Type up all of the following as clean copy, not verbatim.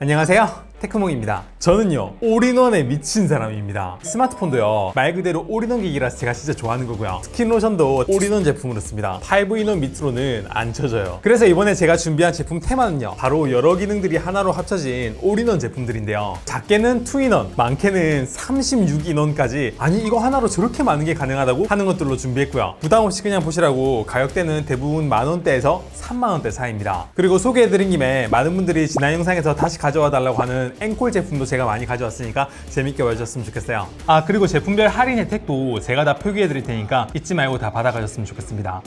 안녕하세요, 테크몽입니다. 저는요, 올인원에 미친 사람입니다. 스마트폰도요, 말 그대로 올인원 기기라서 제가 진짜 좋아하는 거고요. 스킨로션도 올인원 제품으로 씁니다. 5인원 밑으로는 안 쳐져요. 그래서 이번에 제가 준비한 제품 테마는요, 바로 여러 기능들이 하나로 합쳐진 올인원 제품들인데요. 작게는 2인원, 많게는 36인원까지, 아니 이거 하나로 저렇게 많은 게 가능하다고 하는 것들로 준비했고요. 부담 없이 그냥 보시라고 가격대는 대부분 만원대에서 3만원대 사이입니다. 그리고 소개해드린 김에 많은 분들이 지난 영상에서 다시 가져와 달라고 하는 앵콜 제품도 제가 많이 가져왔으니까 재밌게 봐주셨으면 좋겠어요. 아, 그리고 제품별 할인 혜택도 제가 다 표기해드릴 테니까 잊지 말고 다 받아가셨으면 좋겠습니다.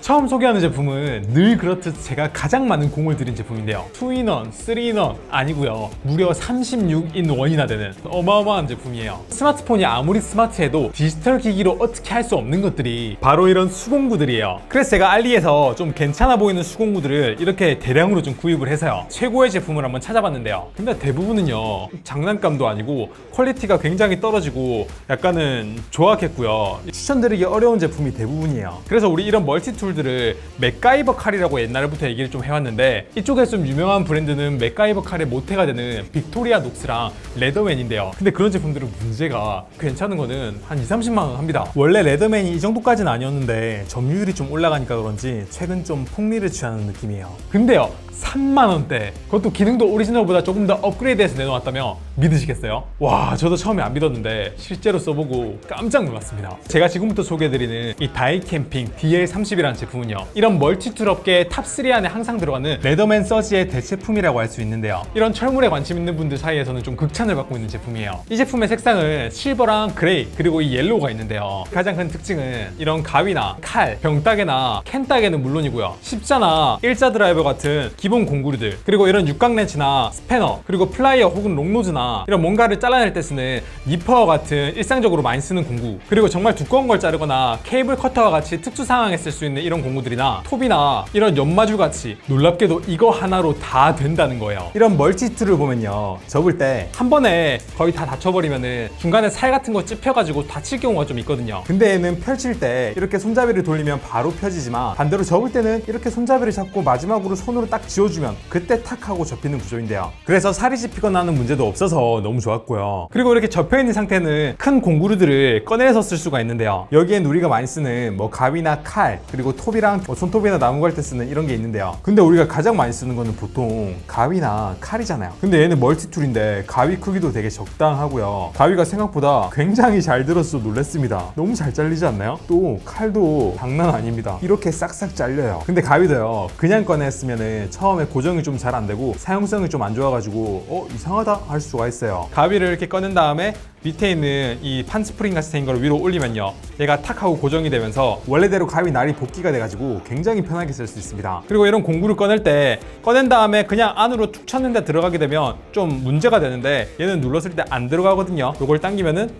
처음 소개하는 제품은 늘 그렇듯 제가 가장 많은 공을 들인 제품인데요. 2인원, 3인원 아니고요. 무려 36인원이나 되는 어마어마한 제품이에요. 스마트폰이 아무리 스마트해도 디지털 기기로 어떻게 할 수 없는 것들이 바로 이런 수공구들이에요. 그래서 제가 알리에서 좀 괜찮아 보이는 수공구들을 이렇게 대량으로 좀 구입을 해서요, 최고의 제품을 한번 찾아봤는데요. 근데 대부분은요, 장난감도 아니고 퀄리티가 굉장히 떨어지고 약간은 조악했고요. 추천드리기 어려운 제품이 대부분이에요. 그래서 우리 이런 멀티툴 들을 맥가이버 칼이라고 옛날부터 얘기를 좀 해왔는데, 이쪽에서 좀 유명한 브랜드는 맥가이버 칼의 모태가 되는 빅토리아 녹스랑 레더맨인데요. 근데 그런 제품들은 문제가 괜찮은 거는 한 20-30만원 합니다. 원래 레더맨이 이 정도까지는 아니었는데 점유율이 좀 올라가니까 그런지 최근 좀 폭리를 취하는 느낌이에요. 근데요, 3만원대, 그것도 기능도 오리지널보다 조금 더 업그레이드해서 내놓았다며 믿으시겠어요? 와, 저도 처음에 안 믿었는데 실제로 써보고 깜짝 놀랐습니다. 제가 지금부터 소개해드리는 이 다이캠핑 DL30이라는 제품은요, 이런 멀티툴 업계의 탑3 안에 항상 들어가는 레더맨 서지의 대체품이라고 할 수 있는데요. 이런 철물에 관심 있는 분들 사이에서는 좀 극찬을 받고 있는 제품이에요. 이 제품의 색상은 실버랑 그레이 그리고 이 옐로우가 있는데요. 가장 큰 특징은 이런 가위나 칼, 병따개나 캔따개는 물론이고요, 십자나 일자 드라이버 같은 기본 공구류들, 그리고 이런 육각 렌치나 스패너, 그리고 플라이어 혹은 롱노즈나 이런 뭔가를 잘라낼 때 쓰는 니퍼와 같은 일상적으로 많이 쓰는 공구, 그리고 정말 두꺼운 걸 자르거나 케이블 커터와 같이 특수 상황에 쓸 수 있는 이런 공구들이나 톱이나 이런 연마줄 같이 놀랍게도 이거 하나로 다 된다는 거예요. 이런 멀티툴을 보면요, 접을 때 한 번에 거의 다 닫혀버리면은 중간에 살 같은 거 찝혀가지고 다칠 경우가 좀 있거든요. 근데 얘는 펼칠 때 이렇게 손잡이를 돌리면 바로 펴지지만, 반대로 접을 때는 이렇게 손잡이를 잡고 마지막으로 손으로 딱 쥐어주면 그때 탁 하고 접히는 구조인데요. 그래서 살이 집히거나 하는 문제도 없어서 너무 좋았고요. 그리고 이렇게 접혀있는 상태는 큰 공구류들을 꺼내서 쓸 수가 있는데요. 여기엔 우리가 많이 쓰는 뭐 가위나 칼, 그리고 톱이랑 손톱이나 나무 갈 때 쓰는 이런 게 있는데요. 근데 우리가 가장 많이 쓰는 거는 보통 가위나 칼이잖아요. 근데 얘는 멀티툴인데 가위 크기도 되게 적당하고요. 가위가 생각보다 굉장히 잘 들어서 놀랬습니다. 너무 잘 잘리지 않나요? 또 칼도 장난 아닙니다. 이렇게 싹싹 잘려요. 근데 가위도요, 그냥 꺼냈으면은 처음에 고정이 좀 잘 안 되고 사용성이 좀 안 좋아가지고 이상하다 할 수가 있어요. 가위를 이렇게 꺼낸 다음에 밑에 있는 이 판 스프링 같이 생긴 걸 위로 올리면요, 얘가 탁 하고 고정이 되면서 원래대로 가위 날이 복귀가 돼가지고 굉장히 편하게 쓸 수 있습니다. 그리고 이런 공구를 꺼낼 때 꺼낸 다음에 그냥 안으로 툭 쳤는데 들어가게 되면 좀 문제가 되는데, 얘는 눌렀을 때 안 들어가거든요. 요걸 당기면은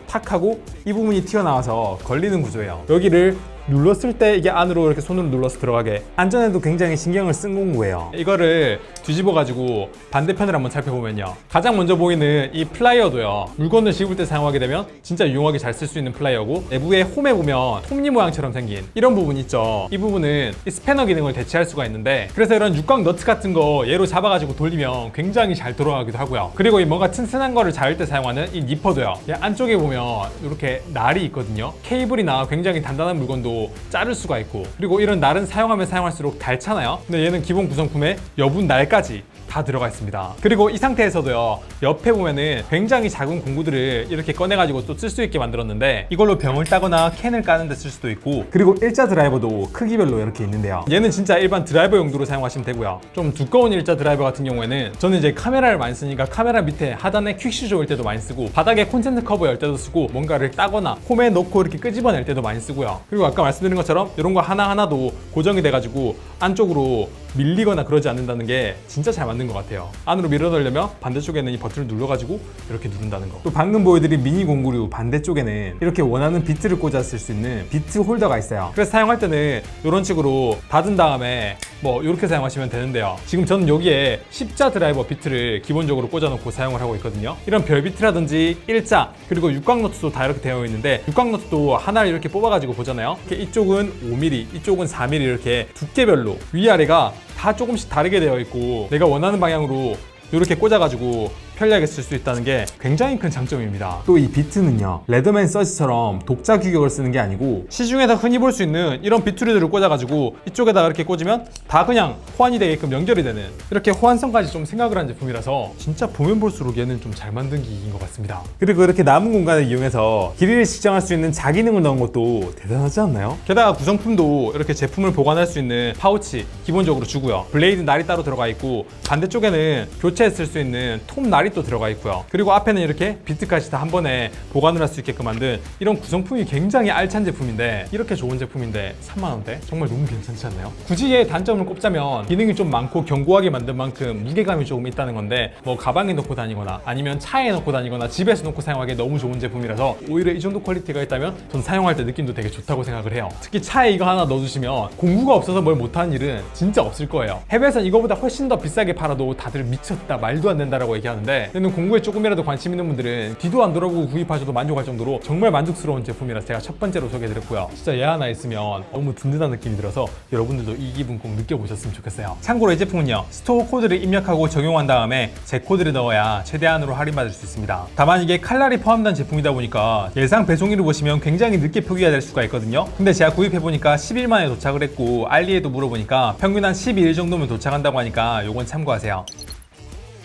탁 하고 이 부분이 튀어나와서 걸리는 구조예요. 여기를 눌렀을 때 이게 안으로 이렇게 손으로 눌러서 들어가게, 안전에도 굉장히 신경을 쓴 공구예요. 이거를 뒤집어 가지고 반대편을 한번 살펴보면요, 가장 먼저 보이는 이 플라이어도요, 물건을 집을 때 사용하게 되면 진짜 유용하게 잘 쓸 수 있는 플라이어고, 내부에 홈에 보면 톱니 모양처럼 생긴 이런 부분 있죠. 이 부분은 이 스패너 기능을 대체할 수가 있는데, 그래서 이런 육각 너트 같은 거 얘로 잡아가지고 돌리면 굉장히 잘 돌아가기도 하고요. 그리고 이 뭔가 튼튼한 거를 자를 때 사용하는 이 니퍼도요, 안쪽에 보면 이렇게 날이 있거든요. 케이블이나 굉장히 단단한 물건도 자를 수가 있고, 그리고 이런 날은 사용하면 사용할수록 닳잖아요. 근데 얘는 기본 구성품에 여분 날까지 다 들어가 있습니다. 그리고 이 상태에서도요, 옆에 보면은 굉장히 작은 공구들을 이렇게 꺼내가지고 또 쓸 수 있게 만들었는데, 이걸로 병을 따거나 캔을 까는 데 쓸 수도 있고, 그리고 일자 드라이버도 크기별로 이렇게 있는데요, 얘는 진짜 일반 드라이버 용도로 사용하시면 되고요. 좀 두꺼운 일자 드라이버 같은 경우에는 저는 이제 카메라를 많이 쓰니까 카메라 밑에 하단에 퀵슈 조일 때도 많이 쓰고, 바닥에 콘센트 커버 열 때도 쓰고, 뭔가를 따거나 홈에 넣고 이렇게 끄집어낼 때도 많이 쓰고요. 그리고 아까 말씀드린 것처럼 이런 거 하나하나도 고정이 돼가지고 안쪽으로 밀리거나 그러지 않는다는 게 진짜 잘 맞는 것 같아요. 안으로 밀어 넣으려면 반대쪽에는 이 버튼을 눌러가지고 이렇게 누른다는 거. 또 방금 보여드린 미니 공구류 반대쪽에는 이렇게 원하는 비트를 꽂아 쓸 수 있는 비트 홀더가 있어요. 그래서 사용할 때는 이런 식으로 닫은 다음에 뭐 이렇게 사용하시면 되는데요. 지금 저는 여기에 십자 드라이버 비트를 기본적으로 꽂아놓고 사용을 하고 있거든요. 이런 별 비트라든지 일자, 그리고 육각 너트도 다 이렇게 되어 있는데, 육각 너트도 하나를 이렇게 뽑아가지고 보잖아요. 이렇게 이쪽은 5mm, 이쪽은 4mm 이렇게 두께별로 배터리도 위아래가 다 조금씩 다르게 되어 있고 내가 원하는 방향으로 이렇게 꽂아가지고 편리하게 쓸 수 있다는 게 굉장히 큰 장점입니다. 또 이 비트는요, 레더맨 서치처럼 독자 규격을 쓰는 게 아니고 시중에서 흔히 볼 수 있는 이런 비트류들을 꽂아가지고 이쪽에다가 이렇게 꽂으면 다 그냥 호환이 되게끔 연결이 되는, 이렇게 호환성까지 좀 생각을 한 제품이라서 진짜 보면 볼수록 얘는 좀 잘 만든 기기인 것 같습니다. 그리고 이렇게 남은 공간을 이용해서 길이를 지정할 수 있는 자기능을 넣은 것도 대단하지 않나요? 게다가 구성품도 이렇게 제품을 보관할 수 있는 파우치 기본적으로 주고요. 블레이드 날이 따로 들어가 있고 반대쪽에는 교체했을 수 있는 톱 날이 또 들어가 있고요. 그리고 앞에는 이렇게 비트까지 다 한 번에 보관을 할 수 있게끔 만든 이런 구성품이 굉장히 알찬 제품인데, 이렇게 좋은 제품인데 3만원대? 정말 너무 괜찮지 않나요? 굳이 얘의 단점을 꼽자면 기능이 좀 많고 견고하게 만든 만큼 무게감이 조금 있다는 건데, 뭐 가방에 넣고 다니거나 아니면 차에 넣고 다니거나 집에서 놓고 사용하기 너무 좋은 제품이라서 오히려 이 정도 퀄리티가 있다면 전 사용할 때 느낌도 되게 좋다고 생각을 해요. 특히 차에 이거 하나 넣어주시면 공구가 없어서 뭘 못하는 일은 진짜 없을 거예요. 해외에선 이거보다 훨씬 더 비싸게 팔아도 다들 미쳤다, 말도 안 된다라고 얘기하는데, 얘는 공구에 조금이라도 관심 있는 분들은 뒤도 안 돌아보고 구입하셔도 만족할 정도로 정말 만족스러운 제품이라서 제가 첫 번째로 소개해드렸고요. 진짜 얘 하나 있으면 너무 든든한 느낌이 들어서 여러분들도 이 기분 꼭 느껴보셨으면 좋겠어요. 참고로 이 제품은요, 스토어 코드를 입력하고 적용한 다음에 제 코드를 넣어야 최대한으로 할인받을 수 있습니다. 다만 이게 칼날이 포함된 제품이다 보니까 예상 배송일을 보시면 굉장히 늦게 표기가 될 수가 있거든요. 근데 제가 구입해보니까 10일 만에 도착을 했고, 알리에도 물어보니까 평균 한 12일 정도면 도착한다고 하니까 요건 참고하세요.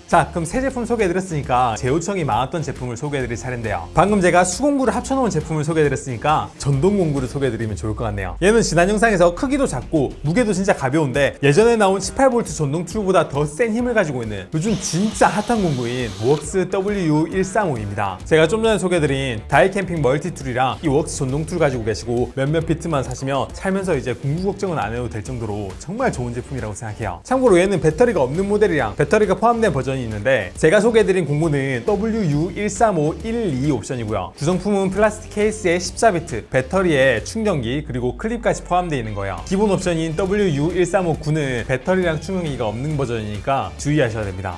자, 그럼 새 제품 소개해드렸으니까 제 요청이 많았던 제품을 소개해드릴 차례인데요. 방금 제가 수공구를 합쳐놓은 제품을 소개해드렸으니까 전동공구를 소개해드리면 좋을 것 같네요. 얘는 지난 영상에서 크기도 작고 무게도 진짜 가벼운데 예전에 나온 18V 전동 툴보다 더 센 힘을 가지고 있는 요즘 진짜 핫한 공구인 웍스 WU135입니다. 제가 좀 전에 소개해드린 다이캠핑 멀티툴이랑 이 웍스 전동 툴 가지고 계시고 몇몇 비트만 사시면 살면서 이제 공구 걱정은 안 해도 될 정도로 정말 좋은 제품이라고 생각해요. 참고로 얘는 배터리가 없는 모델이랑 배터리가 포함된 버전이 있는데, 제가 소개해드린 공구는 WU13512 옵션이고요. 구성품은 플라스틱 케이스에 14비트, 배터리에 충전기, 그리고 클립까지 포함되어 있는 거예요. 기본 옵션인 WU1359는 배터리랑 충전기가 없는 버전이니까 주의하셔야 됩니다.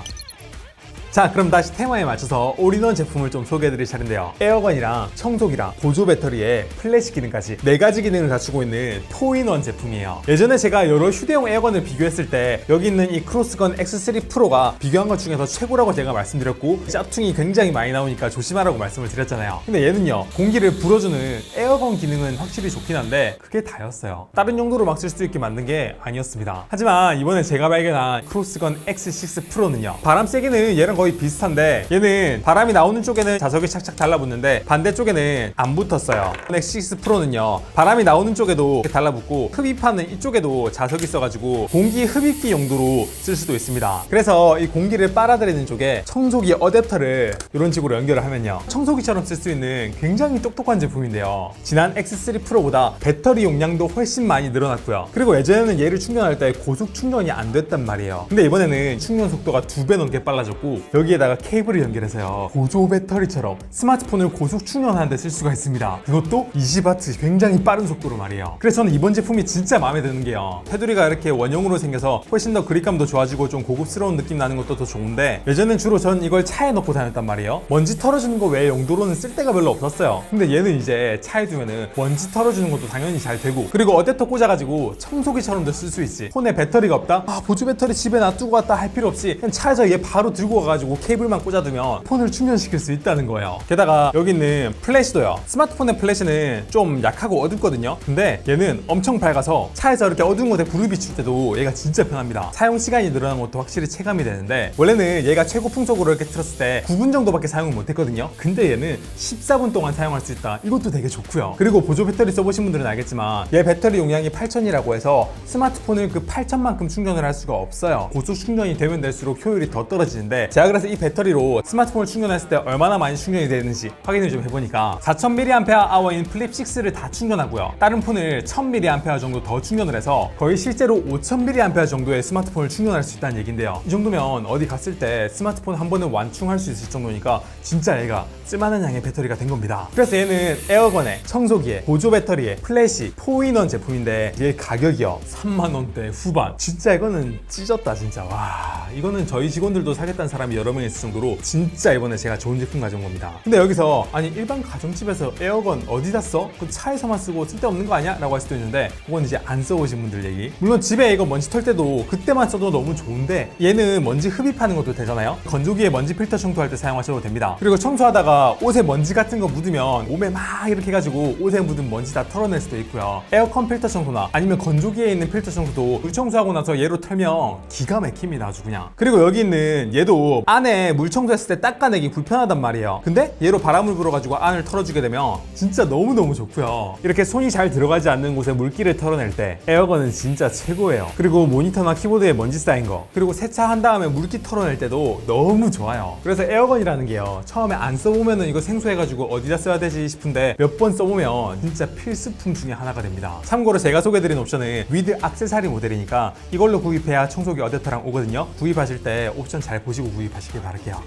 자, 그럼 다시 테마에 맞춰서 올인원 제품을 좀 소개해드릴 차례인데요. 에어건이랑 청소기랑 보조 배터리에 플래시 기능까지 4가지 기능을 갖추고 있는 토인원 제품이에요. 예전에 제가 여러 휴대용 에어건을 비교했을 때 여기 있는 이 크로스건 X3 프로가 비교한 것 중에서 최고라고 제가 말씀드렸고, 짭퉁이 굉장히 많이 나오니까 조심하라고 말씀을 드렸잖아요. 근데 얘는요, 공기를 불어주는 에어건 기능은 확실히 좋긴 한데 그게 다였어요. 다른 용도로 막 쓸 수 있게 만든 게 아니었습니다. 하지만 이번에 제가 발견한 크로스건 X6 프로는요, 바람 세기는 얘랑 거의 비슷한데 얘는 바람이 나오는 쪽에는 자석이 착착 달라붙는데 반대쪽에는 안 붙었어요. X6 프로는요, 바람이 나오는 쪽에도 달라붙고 흡입하는 이쪽에도 자석이 있어가지고 공기 흡입기 용도로 쓸 수도 있습니다. 그래서 이 공기를 빨아들이는 쪽에 청소기 어댑터를 이런 식으로 연결을 하면요, 청소기처럼 쓸 수 있는 굉장히 똑똑한 제품인데요. 지난 X3 프로보다 배터리 용량도 훨씬 많이 늘어났고요. 그리고 예전에는 얘를 충전할 때 고속 충전이 안 됐단 말이에요. 근데 이번에는 충전 속도가 2배 넘게 빨라졌고, 여기에다가 케이블을 연결해서요, 보조 배터리처럼 스마트폰을 고속 충전하는 데 쓸 수가 있습니다. 그것도 20W, 굉장히 빠른 속도로 말이에요. 그래서 저는 이번 제품이 진짜 마음에 드는 게요, 테두리가 이렇게 원형으로 생겨서 훨씬 더 그립감도 좋아지고 좀 고급스러운 느낌 나는 것도 더 좋은데, 예전엔 주로 전 이걸 차에 넣고 다녔단 말이에요. 먼지 털어주는 거 외에 용도로는 쓸 데가 별로 없었어요. 근데 얘는 이제 차에 두면은 먼지 털어주는 것도 당연히 잘 되고, 그리고 어댑터 꽂아가지고 청소기처럼도 쓸 수 있지. 폰에 배터리가 없다? 보조 배터리 집에 놔두고 왔다 할 필요 없이 그냥 차에서 얘 바로 들고 가가지고 케이블만 꽂아두면 폰을 충전시킬 수 있다는 거예요. 게다가 여기 있는 플래시도요, 스마트폰의 플래시는 좀 약하고 어둡거든요. 근데 얘는 엄청 밝아서 차에서 이렇게 어두운 곳에 불을 비출 때도 얘가 진짜 편합니다. 사용 시간이 늘어난 것도 확실히 체감이 되는데, 원래는 얘가 최고 풍속으로 이렇게 틀었을 때 9분 정도밖에 사용을 못했거든요. 근데 얘는 14분 동안 사용할 수 있다. 이것도 되게 좋고요. 그리고 보조 배터리 써보신 분들은 알겠지만 얘 배터리 용량이 8000이라고 해서 스마트폰을 그 8000만큼 충전을 할 수가 없어요. 고속 충전이 되면 될수록 효율이 더 떨어지는데, 제가 그래서 이 배터리로 스마트폰을 충전했을 때 얼마나 많이 충전이 되는지 확인을 좀 해보니까 4000mAh인 플립6를 다 충전하고요, 다른 폰을 1000mAh 정도 더 충전을 해서 거의 실제로 5000mAh 정도의 스마트폰을 충전할 수 있다는 얘긴데요. 이 정도면 어디 갔을 때 스마트폰 한 번은 완충할 수 있을 정도니까 진짜 얘가 쓸만한 양의 배터리가 된 겁니다. 그래서 얘는 에어건에, 청소기에, 보조 배터리에, 플래시, 포인원 제품인데 얘 가격이요, 3만원대 후반. 진짜 이거는 찢었다 진짜. 와, 이거는 저희 직원들도 사겠다는 사람이 여러 명이 있을 정도로 진짜 이번에 제가 좋은 제품 가져온 겁니다. 근데 여기서 아니 일반 가정집에서 에어건 어디다 써? 그 차에서만 쓰고 쓸데없는 거 아니야? 라고 할 수도 있는데 그건 이제 안 써보신 분들 얘기. 물론 집에 이거 먼지 털 때도 그때만 써도 너무 좋은데 얘는 먼지 흡입하는 것도 되잖아요. 건조기에 먼지 필터 청소할 때 사용하셔도 됩니다. 그리고 청소하다가 옷에 먼지 같은 거 묻으면 몸에 막 이렇게 해가지고 옷에 묻은 먼지 다 털어낼 수도 있고요. 에어컨 필터 청소나 아니면 건조기에 있는 필터 청소도 물 청소하고 나서 얘로 털면 기가 막힙니다. 아주 그냥. 그리고 여기 있는 얘도 안에 물 청소했을 때 닦아내기 불편하단 말이에요. 근데 얘로 바람을 불어가지고 안을 털어주게 되면 진짜 너무너무 좋고요. 이렇게 손이 잘 들어가지 않는 곳에 물기를 털어낼 때 에어건은 진짜 최고예요. 그리고 모니터나 키보드에 먼지 쌓인 거, 그리고 세차한 다음에 물기 털어낼 때도 너무 좋아요. 그래서 에어건이라는 게요, 처음에 안 써보면은 이거 생소해가지고 어디다 써야 되지 싶은데 몇 번 써보면 진짜 필수품 중에 하나가 됩니다. 참고로 제가 소개해드린 옵션은 위드 액세서리 모델이니까 이걸로 구입해야 청소기 어댑터랑 오거든요. 구입하실 때 옵션 잘 보시고 구입하시길 바랄게요.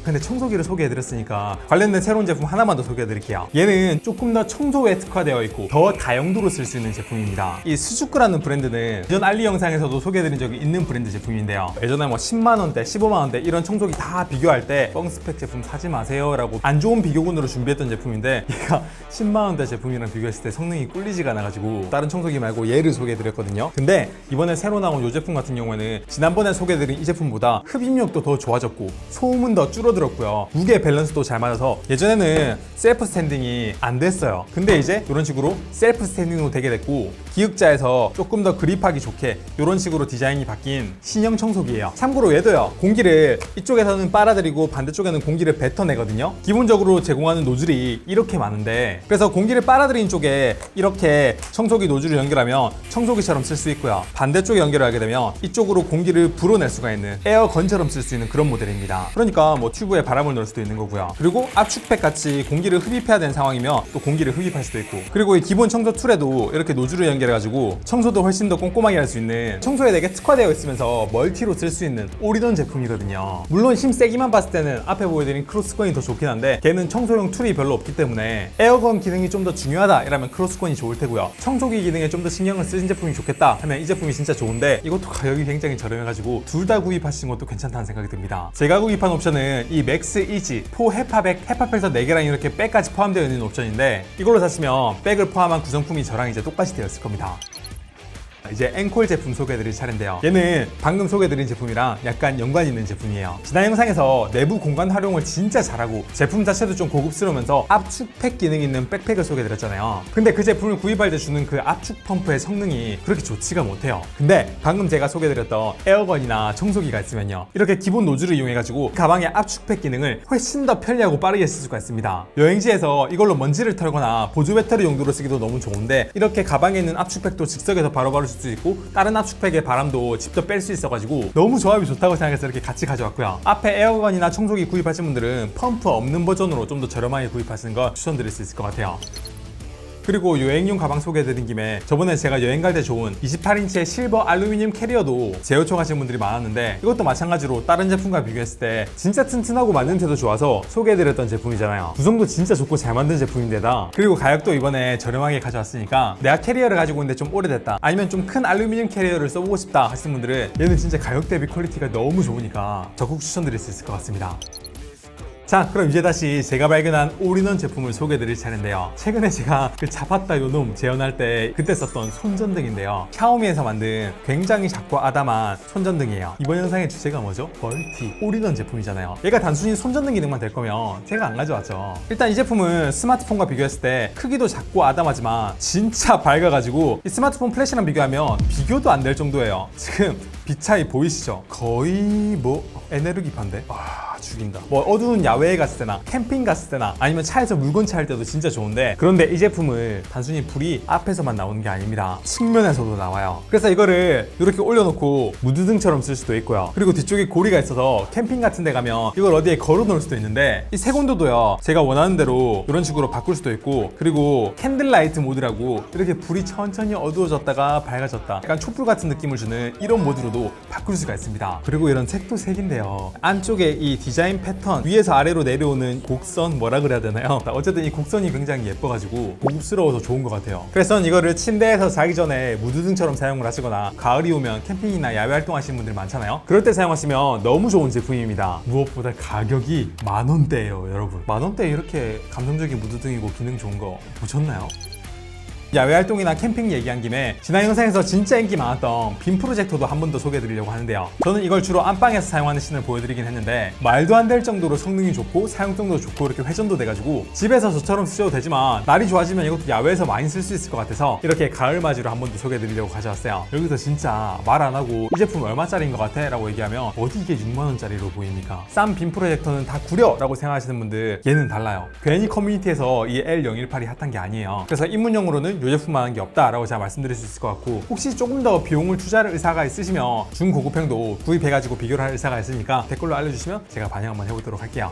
근데 청소기를 소개해드렸으니까 관련된 새로운 제품 하나만 더 소개해드릴게요. 얘는 조금 더 청소에 특화되어 있고 더 다용도로 쓸 수 있는 제품입니다. 이 스주쿠라는 브랜드는 이전 알리 영상에서도 소개해드린 적이 있는 브랜드 제품인데요. 예전에 뭐 10만원대, 15만원대 이런 청소기 다 비교할 때 뻥스펙 제품 사지 마세요 라고 안 좋은 비교군으로 준비했던 제품인데 얘가 10만원대 제품이랑 비교했을 때 성능이 꿀리지가 않아가지고 다른 청소기 말고 얘를 소개해드렸거든요. 근데 이번에 새로 나온 이 제품 같은 경우에는 지난번에 소개해드린 이 제품보다 흡입력도 더 좋아졌고 소음은 더 줄어들었고요. 무게 밸런스도 잘 맞아서 예전에는 셀프 스탠딩이 안 됐어요. 근데 이제 이런 식으로 셀프 스탠딩으로 되게 됐고 기역자에서 조금 더 그립하기 좋게 이런 식으로 디자인이 바뀐 신형 청소기예요. 참고로 얘도요, 공기를 이쪽에서는 빨아들이고 반대쪽에는 공기를 뱉어내거든요. 기본적으로 제공하는 노즐이 이렇게 많은데 그래서 공기를 빨아들이는 쪽에 이렇게 청소기 노즐을 연결하면 청소기처럼 쓸 수 있고요. 반대쪽에 연결을 하게 되면 이쪽으로 공기를 불어낼 수가 있는 에어건처럼 쓸 수 있는 그런 모델입니다. 그러니까 뭐 튜브에 바람을 넣을 수도 있는 거고요. 그리고 압축팩 같이 공기를 흡입해야 되는 상황이면 또 공기를 흡입할 수도 있고, 그리고 이 기본 청소 툴에도 이렇게 노즐을 연결해가지고 청소도 훨씬 더 꼼꼼하게 할 수 있는, 청소에 되게 특화되어 있으면서 멀티로 쓸 수 있는 올인원 제품이거든요. 물론 힘 세기만 봤을 때는 앞에 보여드린 크로스건이 더 좋긴 한데 걔는 청소용 툴이 별로 없기 때문에 에어건 기능이 좀 더 중요하다 이러면 크로스건이 좋을 테고요. 청소기 기능에 좀 더 신경을 쓰신 제품이 좋겠다 하면 이 제품이 진짜 좋은데 이것도 가격이 굉장히 저렴해가지고 둘 다 구입하시는 것도 괜찮다는 생각이 듭니다. 제가 구입한 옵션은 이 맥스 이지 4 헤파백, 헤파필터 4개랑 이렇게 백까지 포함되어 있는 옵션인데 이걸로 사시면 백을 포함한 구성품이 저랑 이제 똑같이 되어 있을 겁니다. 이제 앵콜 제품 소개해드릴 차례인데요. 얘는 방금 소개해드린 제품이랑 약간 연관이 있는 제품이에요. 지난 영상에서 내부 공간 활용을 진짜 잘하고 제품 자체도 좀 고급스러우면서 압축팩 기능 있는 백팩을 소개해드렸잖아요. 근데 그 제품을 구입할 때 주는 그 압축 펌프의 성능이 그렇게 좋지가 못해요. 근데 방금 제가 소개해드렸던 에어건이나 청소기가 있으면요, 이렇게 기본 노즐을 이용해가지고 가방의 압축팩 기능을 훨씬 더 편리하고 빠르게 쓸 수가 있습니다. 여행지에서 이걸로 먼지를 털거나 보조 배터리 용도로 쓰기도 너무 좋은데 이렇게 가방에 있는 압축팩도 즉석에서 바로바로 수 있고 다른 압축팩의 바람도 직접 뺄 수 있어가지고 너무 조합이 좋다고 생각해서 이렇게 같이 가져왔고요. 앞에 에어건이나 청소기 구입하신 분들은 펌프 없는 버전으로 좀 더 저렴하게 구입하시는 거 추천드릴 수 있을 것 같아요. 그리고 여행용 가방 소개해드린 김에 저번에 제가 여행 갈 때 좋은 28인치의 실버 알루미늄 캐리어도 재요청하시는 분들이 많았는데 이것도 마찬가지로 다른 제품과 비교했을 때 진짜 튼튼하고 만듦새도 좋아서 소개해드렸던 제품이잖아요. 구성도 진짜 좋고 잘 만든 제품인데다 그리고 가격도 이번에 저렴하게 가져왔으니까 내가 캐리어를 가지고 있는데 좀 오래됐다, 아니면 좀 큰 알루미늄 캐리어를 써보고 싶다 하시는 분들은 얘는 진짜 가격 대비 퀄리티가 너무 좋으니까 적극 추천드릴 수 있을 것 같습니다. 자, 그럼 이제 다시 제가 발견한 올인원 제품을 소개해드릴 차례인데요. 최근에 제가 그 잡았다 요놈 재현할 때 그때 썼던 손전등인데요. 샤오미에서 만든 굉장히 작고 아담한 손전등이에요. 이번 영상의 주제가 뭐죠? 멀티 올인원 제품이잖아요. 얘가 단순히 손전등 기능만 될 거면 제가 안 가져왔죠. 일단 이 제품은 스마트폰과 비교했을 때 크기도 작고 아담하지만 진짜 밝아가지고 이 스마트폰 플래시랑 비교하면 비교도 안 될 정도예요. 지금 빛 차이 보이시죠? 거의 뭐 에네르기판데? 죽인다. 뭐 어두운 야외에 갔을 때나 캠핑 갔을 때나 아니면 차에서 물건 차일 때도 진짜 좋은데, 그런데 이 제품은 단순히 불이 앞에서만 나오는 게 아닙니다. 측면에서도 나와요. 그래서 이거를 이렇게 올려놓고 무드등처럼 쓸 수도 있고요. 그리고 뒤쪽에 고리가 있어서 캠핑 같은 데 가면 이걸 어디에 걸어 놓을 수도 있는데 이 색온도도요, 제가 원하는 대로 이런 식으로 바꿀 수도 있고, 그리고 캔들라이트 모드라고 이렇게 불이 천천히 어두워졌다가 밝아졌다, 약간 촛불 같은 느낌을 주는 이런 모드로도 바꿀 수가 있습니다. 그리고 이런 색도 색인데요, 안쪽에 이 디자인 패턴, 위에서 아래로 내려오는 곡선 뭐라 그래야 되나요? 어쨌든 이 곡선이 굉장히 예뻐가지고 고급스러워서 좋은 것 같아요. 그래서 이거를 침대에서 자기 전에 무드등처럼 사용을 하시거나 가을이 오면 캠핑이나 야외 활동하시는 분들 많잖아요. 그럴 때 사용하시면 너무 좋은 제품입니다. 무엇보다 가격이 10,000원대예요, 여러분. 10,000원대에 이렇게 감성적인 무드등이고 기능 좋은 거 보셨나요? 야외 활동이나 캠핑 얘기한 김에 지난 영상에서 진짜 인기 많았던 빔 프로젝터도 한 번 더 소개해드리려고 하는데요. 저는 이걸 주로 안방에서 사용하는 씬을 보여드리긴 했는데 말도 안 될 정도로 성능이 좋고 사용성도 좋고 이렇게 회전도 돼가지고 집에서 저처럼 쓰셔도 되지만 날이 좋아지면 이것도 야외에서 많이 쓸 수 있을 것 같아서 이렇게 가을 맞이로 한 번 더 소개해드리려고 가져왔어요. 여기서 진짜 말 안 하고 이 제품 얼마짜리인 것 같아? 라고 얘기하면 어디 이게 6만원짜리로 보입니까? 싼 빔 프로젝터는 다 구려! 라고 생각하시는 분들 얘는 달라요. 괜히 커뮤니티에서 이 L018이 핫한 게 아니에요. 그래서 입문용으로는 이 제품만한 게 없다라고 제가 말씀드릴 수 있을 것 같고, 혹시 조금 더 비용을 투자할 의사가 있으시면 중고급형도 구입해가지고 비교를 할 의사가 있으니까 댓글로 알려주시면 제가 반영 한번 해보도록 할게요.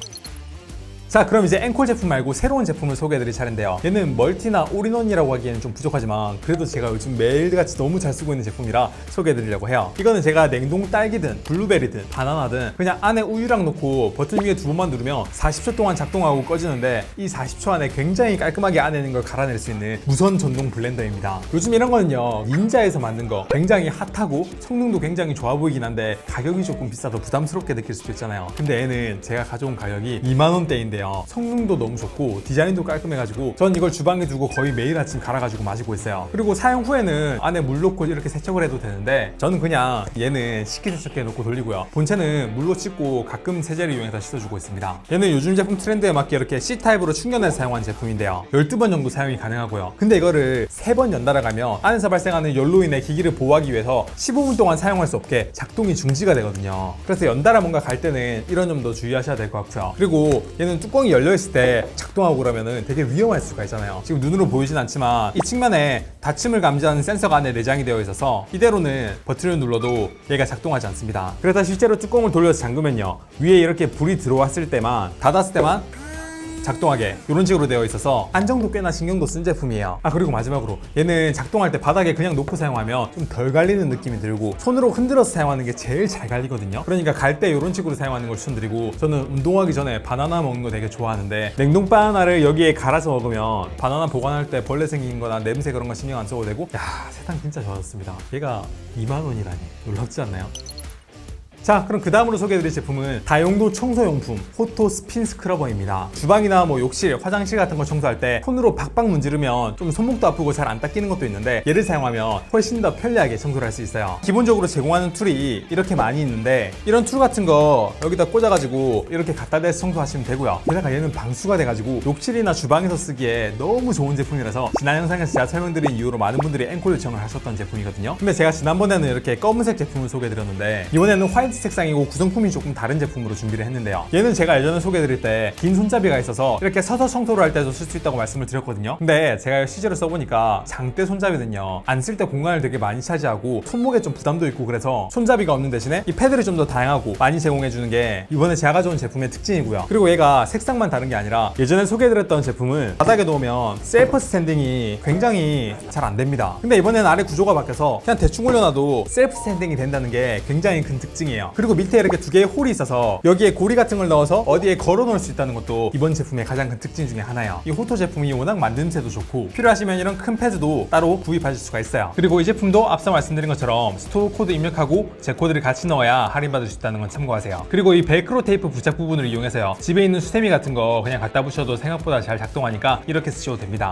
자, 그럼 이제 앵콜 제품 말고 새로운 제품을 소개해드릴 차례인데요. 얘는 멀티나 올인원이라고 하기에는 좀 부족하지만 그래도 제가 요즘 매일같이 너무 잘 쓰고 있는 제품이라 소개해드리려고 해요. 이거는 제가 냉동 딸기든 블루베리든 바나나든 그냥 안에 우유랑 넣고 버튼 위에 2번만 누르면 40초 동안 작동하고 꺼지는데, 이 40초 안에 굉장히 깔끔하게 안에 있는 걸 갈아낼 수 있는 무선 전동 블렌더입니다. 요즘 이런 거는요, 닌자에서 만든 거 굉장히 핫하고 성능도 굉장히 좋아 보이긴 한데 가격이 조금 비싸서 부담스럽게 느낄 수도 있잖아요. 근데 얘는 제가 가져온 가격이 2만원대인데요. 성능도 너무 좋고 디자인도 깔끔해가지고 전 이걸 주방에 두고 거의 매일 아침 갈아가지고 마시고 있어요. 그리고 사용 후에는 안에 물 넣고 이렇게 세척을 해도 되는데 저는 그냥 얘는 식기세척기에 넣고 돌리고요. 본체는 물로 씻고 가끔 세제를 이용해서 씻어주고 있습니다. 얘는 요즘 제품 트렌드에 맞게 이렇게 C타입으로 충전해서 사용한 제품인데요. 12번 정도 사용이 가능하고요. 근데 이거를 3번 연달아 가면 안에서 발생하는 열로 인해 기기를 보호하기 위해서 15분 동안 사용할 수 없게 작동이 중지가 되거든요. 그래서 연달아 뭔가 갈 때는 이런 점도 주의하셔야 될 것 같고요. 그리고 얘는 뚜껑이 열려있을 때 작동하고 그러면은 되게 위험할 수가 있잖아요. 지금 눈으로 보이진 않지만 이 측면에 닫힘을 감지하는 센서가 안에 내장이 되어 있어서 이대로는 버튼을 눌러도 얘가 작동하지 않습니다. 그래서 실제로 뚜껑을 돌려서 잠그면요, 위에 이렇게 불이 들어왔을 때만, 닫았을 때만 작동하게 이런 식으로 되어 있어서 안정도 꽤나 신경도 쓴 제품이에요. 그리고 마지막으로 얘는 작동할 때 바닥에 그냥 놓고 사용하면 좀 덜 갈리는 느낌이 들고 손으로 흔들어서 사용하는 게 제일 잘 갈리거든요. 그러니까 갈 때 이런 식으로 사용하는 걸 추천드리고, 저는 운동하기 전에 바나나 먹는 거 되게 좋아하는데 냉동 바나나를 여기에 갈아서 먹으면 바나나 보관할 때 벌레 생긴 거나 냄새 그런 거 신경 안 써도 되고, 세상 진짜 좋았습니다. 얘가 2만원이라니 놀랍지 않나요? 자, 그럼 그 다음으로 소개해드릴 제품은 다용도 청소용품 호토 스핀 스크러버입니다. 주방이나 뭐 욕실, 화장실 같은 거 청소할 때 손으로 박박 문지르면 좀 손목도 아프고 잘 안 닦이는 것도 있는데 얘를 사용하면 훨씬 더 편리하게 청소를 할 수 있어요. 기본적으로 제공하는 툴이 이렇게 많이 있는데 이런 툴 같은 거 여기다 꽂아가지고 이렇게 갖다 대서 청소하시면 되고요. 게다가 얘는 방수가 돼가지고 욕실이나 주방에서 쓰기에 너무 좋은 제품이라서 지난 영상에서 제가 설명드린 이유로 많은 분들이 앵콜 요청을 하셨던 제품이거든요. 근데 제가 지난번에는 이렇게 검은색 제품을 소개해드렸는데 이번에는 화이트 색상이고 구성품이 조금 다른 제품으로 준비를 했는데요. 얘는 제가 예전에 소개해드릴 때 긴 손잡이가 있어서 이렇게 서서 청소를 할 때도 쓸 수 있다고 말씀을 드렸거든요. 근데 제가 실제로 써보니까 장대 손잡이는요, 안 쓸 때 공간을 되게 많이 차지하고 손목에 좀 부담도 있고, 그래서 손잡이가 없는 대신에 이 패드를 좀 더 다양하고 많이 제공해주는 게 이번에 제가 가져온 제품의 특징이고요. 그리고 얘가 색상만 다른 게 아니라 예전에 소개해드렸던 제품은 바닥에 놓으면 셀프 스탠딩이 굉장히 잘 안 됩니다. 근데 이번에는 아래 구조가 바뀌어서 그냥 대충 올려놔도 셀프 스탠딩이 된다는 게 굉장히 큰 특징이에요. 그리고 밑에 이렇게 2개의 홀이 있어서 여기에 고리 같은 걸 넣어서 어디에 걸어 놓을 수 있다는 것도 이번 제품의 가장 큰 특징 중에 하나예요. 이 호토 제품이 워낙 만듦새도 좋고 필요하시면 이런 큰 패드도 따로 구입하실 수가 있어요. 그리고 이 제품도 앞서 말씀드린 것처럼 스토어 코드 입력하고 제 코드를 같이 넣어야 할인받을 수 있다는 건 참고하세요. 그리고 이 벨크로 테이프 부착 부분을 이용해서요, 집에 있는 수세미 같은 거 그냥 갖다 붙여도 생각보다 잘 작동하니까 이렇게 쓰셔도 됩니다.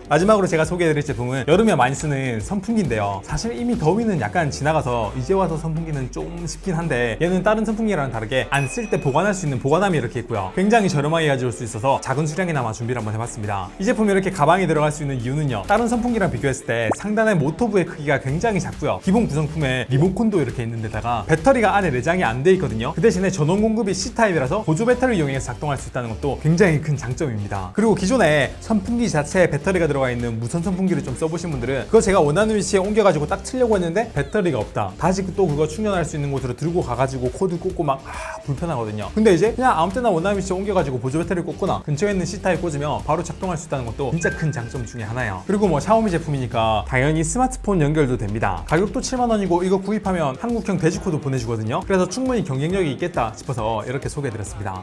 마지막으로 제가 소개해드릴 제품은 여름에 많이 쓰는 선풍기인데요. 사실 이미 더위는 약간 지나가서 이제 와서 선풍기는 좀 쉽긴 한데 얘는 다른 선풍기랑은 다르게 안 쓸 때 보관할 수 있는 보관함이 이렇게 있고요. 굉장히 저렴하게 가져올 수 있어서 작은 수량이나마 준비를 한번 해봤습니다. 이 제품이 이렇게 가방에 들어갈 수 있는 이유는요, 다른 선풍기랑 비교했을 때 상단의 모터부의 크기가 굉장히 작고요. 기본 구성품에 리모컨도 이렇게 있는 데다가 배터리가 안에 내장이 안 돼 있거든요. 그 대신에 전원 공급이 C타입이라서 보조 배터리를 이용해서 작동할 수 있다는 것도 굉장히 큰 장점입니다. 그리고 기존에 선풍기 자체에 배터리가 들어가 있는 무선 선풍기를 좀 써보신 분들은 그거 제가 원하는 위치에 옮겨가지고 딱 틀려고 했는데 배터리가 없다. 다시 또 그거 충전할 수 있는 곳으로 들고 가가지고 코드 꽂고 막 불편하거든요. 근데 이제 그냥 아무 때나 원하는 위치에 옮겨가지고 보조 배터리를 꽂거나 근처에 있는 C타입 꽂으면 바로 작동할 수 있다는 것도 진짜 큰 장점 중에 하나예요. 그리고 뭐 샤오미 제품이니까 당연히 스마트폰 연결도 됩니다. 가격도 7만 원이고 이거 구입하면 한국형 대지코드 보내주거든요. 그래서 충분히 경쟁력이 있겠다 싶어서 이렇게 소개해드렸습니다.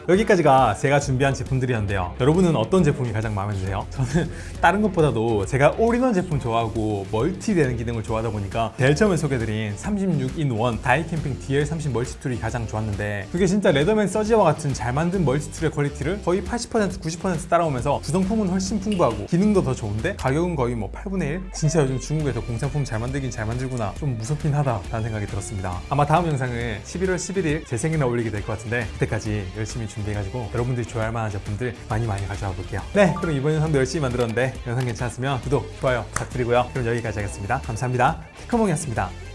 여기까지가 제가 준비한 제품들이었는데요. 여러분은 어떤 제품이 가장 마음에 드세요? 저는 다른 것보다도 제가 올인원 제품 좋아하고 멀티되는 기능을 좋아하다 보니까 제일 처음에 소개드린 36in1 다이캠핑 DL30 멀티툴이 가장 좋았는데 그게 진짜 레더맨 서지와 같은 잘 만든 멀티툴의 퀄리티를 거의 80% 90% 따라오면서 구성품은 훨씬 풍부하고 기능도 더 좋은데 가격은 거의 뭐 8분의 1? 진짜 요즘 중국에서 공산품 잘 만들긴 잘 만들구나, 좀 무섭긴 하다라는 생각이 들었습니다. 아마 다음 영상을 11월 11일 제 생일날 올리게 될 것 같은데 그때까지 열심히 준비해가지고 여러분들이 좋아할 만한 제품들 많이 가져와 볼게요. 네, 그럼 이번 영상도 열심히 만들었는데 영상 괜찮았으면 구독, 좋아요 부탁드리고요. 그럼 여기까지 하겠습니다. 감사합니다. 테크몽이었습니다.